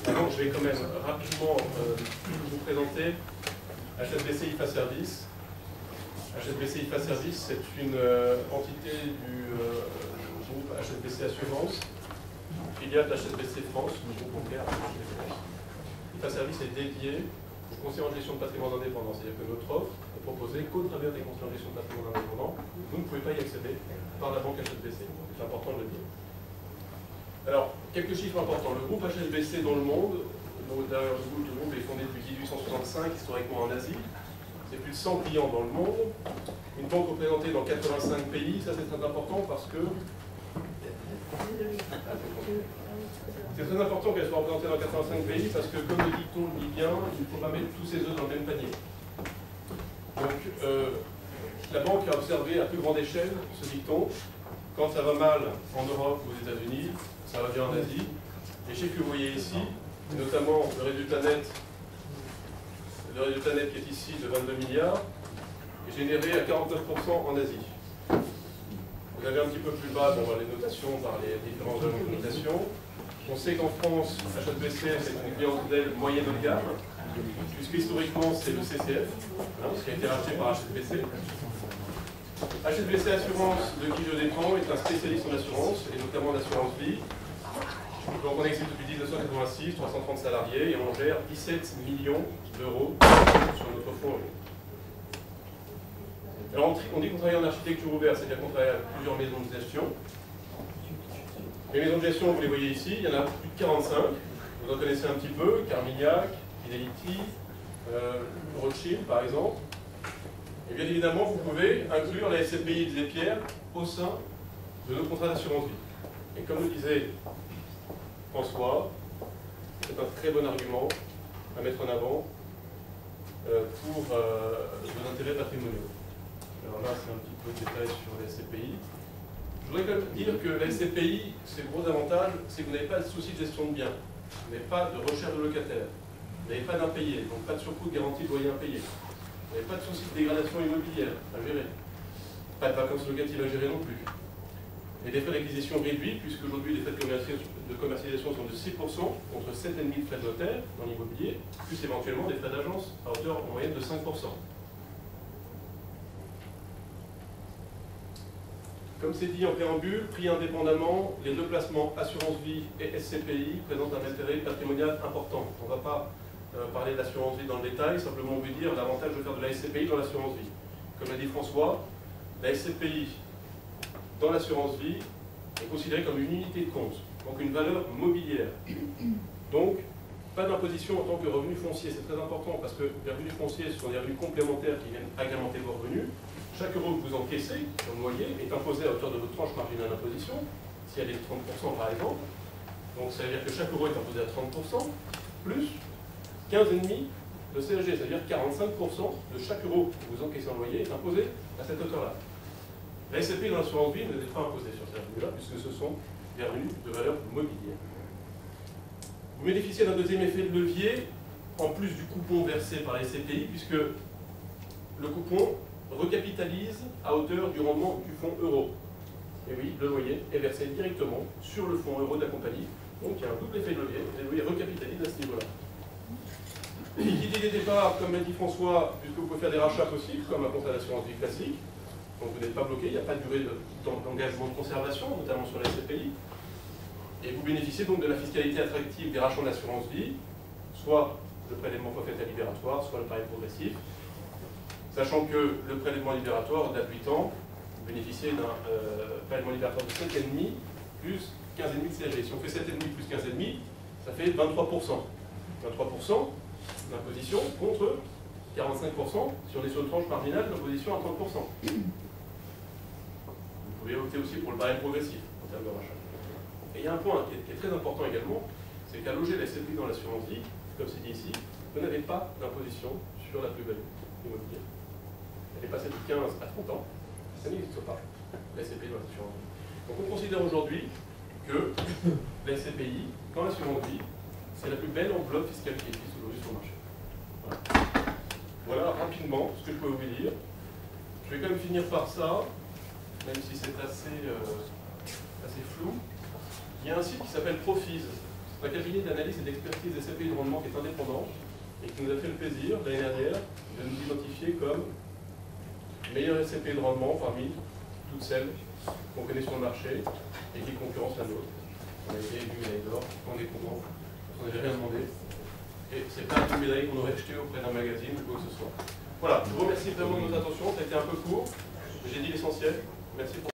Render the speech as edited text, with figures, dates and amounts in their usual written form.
Donc je vais quand même rapidement vous présenter HSBC IFA Service. HSBC IFA Service, c'est une entité du groupe HSBC Assurance, filiale d'HSBC France, le groupe bancaire HSBC France. IFA Service est dédié aux conseillers en gestion de patrimoine indépendant, c'est-à-dire que notre offre est proposée qu'au travers des conseillers en gestion de patrimoine indépendant. Vous ne pouvez pas y accéder par la banque HSBC, c'est important de le dire. Alors, quelques chiffres importants. Le groupe HSBC dans le monde, d'ailleurs le groupe est fondé depuis 1865, historiquement en Asie. C'est plus de 100 clients dans le monde. Une banque représentée dans 85 pays, ça c'est très important parce que... C'est très important qu'elle soit représentée dans 85 pays parce que, comme le dicton le dit bien, il ne faut pas mettre tous ses œufs dans le même panier. Donc, la banque a observé à plus grande échelle ce dicton. Quand ça va mal en Europe ou aux États-Unis, ça va bien en Asie. Les chiffres que vous voyez ici, notamment le résultat net qui est ici de 22 milliards, est généré à 49% en Asie. Vous avez un petit peu plus bas les notations par les différents agences de notation. On sait qu'en France, HSBC, c'est une clientèle moyenne haut de gamme, puisque historiquement, c'est le CCF, ce qui a été racheté par HSBC. HSBC Assurance, de qui je dépends, est un spécialiste en assurance, et notamment en assurance vie. Donc on existe depuis 1986, 330 salariés, et on gère 17 millions d'euros sur notre fonds. Alors on dit qu'on travaille en architecture ouverte, c'est-à-dire qu'on travaille avec plusieurs maisons de gestion. Les maisons de gestion, vous les voyez ici, il y en a plus de 45. Vous en connaissez un petit peu, Carmignac, Fidelity, Rothschild par exemple. Et bien évidemment, vous pouvez inclure la SCPI des Pierres au sein de nos contrats d'assurance vie. Et comme le disait François, c'est un très bon argument à mettre en avant pour vos intérêts patrimoniaux. Alors là, c'est un petit peu de détail sur la SCPI. Je voudrais quand même dire que la SCPI, c'est le gros avantage, c'est que vous n'avez pas de souci de gestion de biens, vous n'avez pas de recherche de locataires, vous n'avez pas d'impayés, donc pas de surcoût de garantie de loyer impayé. Vous n'avez pas de souci de dégradation immobilière à gérer. Pas de vacances locatives à gérer non plus. Et des frais d'acquisition réduits, puisque aujourd'hui les frais de commercialisation sont de 6% contre 7,5% de frais de notaire dans l'immobilier, plus éventuellement des frais d'agence à hauteur en moyenne de 5%. Comme c'est dit en préambule, pris indépendamment, les deux placements assurance vie et SCPI présentent un intérêt patrimonial important. On ne va pas parler d'assurance vie dans le détail, simplement vous dire l'avantage de faire de la SCPI dans l'assurance vie. Comme l'a dit François, la SCPI dans l'assurance vie est considérée comme une unité de compte, donc une valeur mobilière. Donc, pas d'imposition en tant que revenu foncier, c'est très important parce que les revenus fonciers sont des revenus complémentaires qui viennent agrémenter vos revenus. Chaque euro que vous encaissez comme loyer est imposé à hauteur de votre tranche marginale d'imposition, si elle est de 30% par exemple. Donc ça veut dire que chaque euro est imposé à 30%, plus 15,5% de CSG, c'est-à-dire 45% de chaque euro que vous encaissez en loyer est imposé à cette hauteur-là. La SCPI dans l'assurance vie ne n'est pas imposée sur ces revenus-là, puisque ce sont des revenus de valeur mobilière. Vous bénéficiez d'un deuxième effet de levier, en plus du coupon versé par la SCPI, puisque le coupon recapitalise à hauteur du rendement du fonds euro. Et oui, le loyer est versé directement sur le fonds euro de la compagnie. Donc il y a un double effet de levier, et le loyer recapitalise à ce niveau-là. Les liquidités des départs, comme l'a dit François, puisque vous pouvez faire des rachats possibles, comme un contrat d'assurance vie classique, donc vous n'êtes pas bloqué, il n'y a pas de durée d'engagement de conservation, notamment sur la SCPI. Et vous bénéficiez donc de la fiscalité attractive des rachats d'assurance vie, soit le prélèvement forfaitaire libératoire, soit le pari progressif. Sachant que le prélèvement libératoire, au-delà de 8 ans, vous bénéficiez d'un prélèvement libératoire de 7,5 plus 15,5 de CSG. Si on fait 7,5 plus 15,5, ça fait 23%. 23% d'imposition contre 45% si on est sur une tranche marginale d'imposition à 30%. Vous pouvez opter aussi pour le barème progressif en termes de rachat. Et il y a un point qui est très important également, c'est qu'à loger la SCPI dans l'assurance vie, comme c'est dit ici, vous n'avez pas d'imposition sur la plus-value immobilière. Elle est passée de 15 à 30 ans, ça n'existe pas, la SCPI dans l'assurance vie. Donc on considère aujourd'hui que la SCPI dans l'assurance vie, c'est la plus belle enveloppe fiscale qui existe aujourd'hui sur le marché. Voilà rapidement ce que je peux vous dire. Je vais quand même finir par ça, même si c'est assez flou. Il y a un site qui s'appelle Profis, c'est C'est un cabinet d'analyse et d'expertise des SCPI de rendement qui est indépendant et qui nous a fait le plaisir, l'année dernière, de nous identifier comme meilleur SCPI de rendement parmi toutes celles qu'on connaît sur le marché et qui concurrencent la nôtre. On a été élu médaille d'or, on est content, on n'avait rien demandé. Et c'est pas une médaille qu'on aurait jetée auprès d'un magazine ou quoi que ce soit. Voilà, je vous remercie vraiment de votre attention, ça a été un peu court, j'ai dit l'essentiel. Merci pour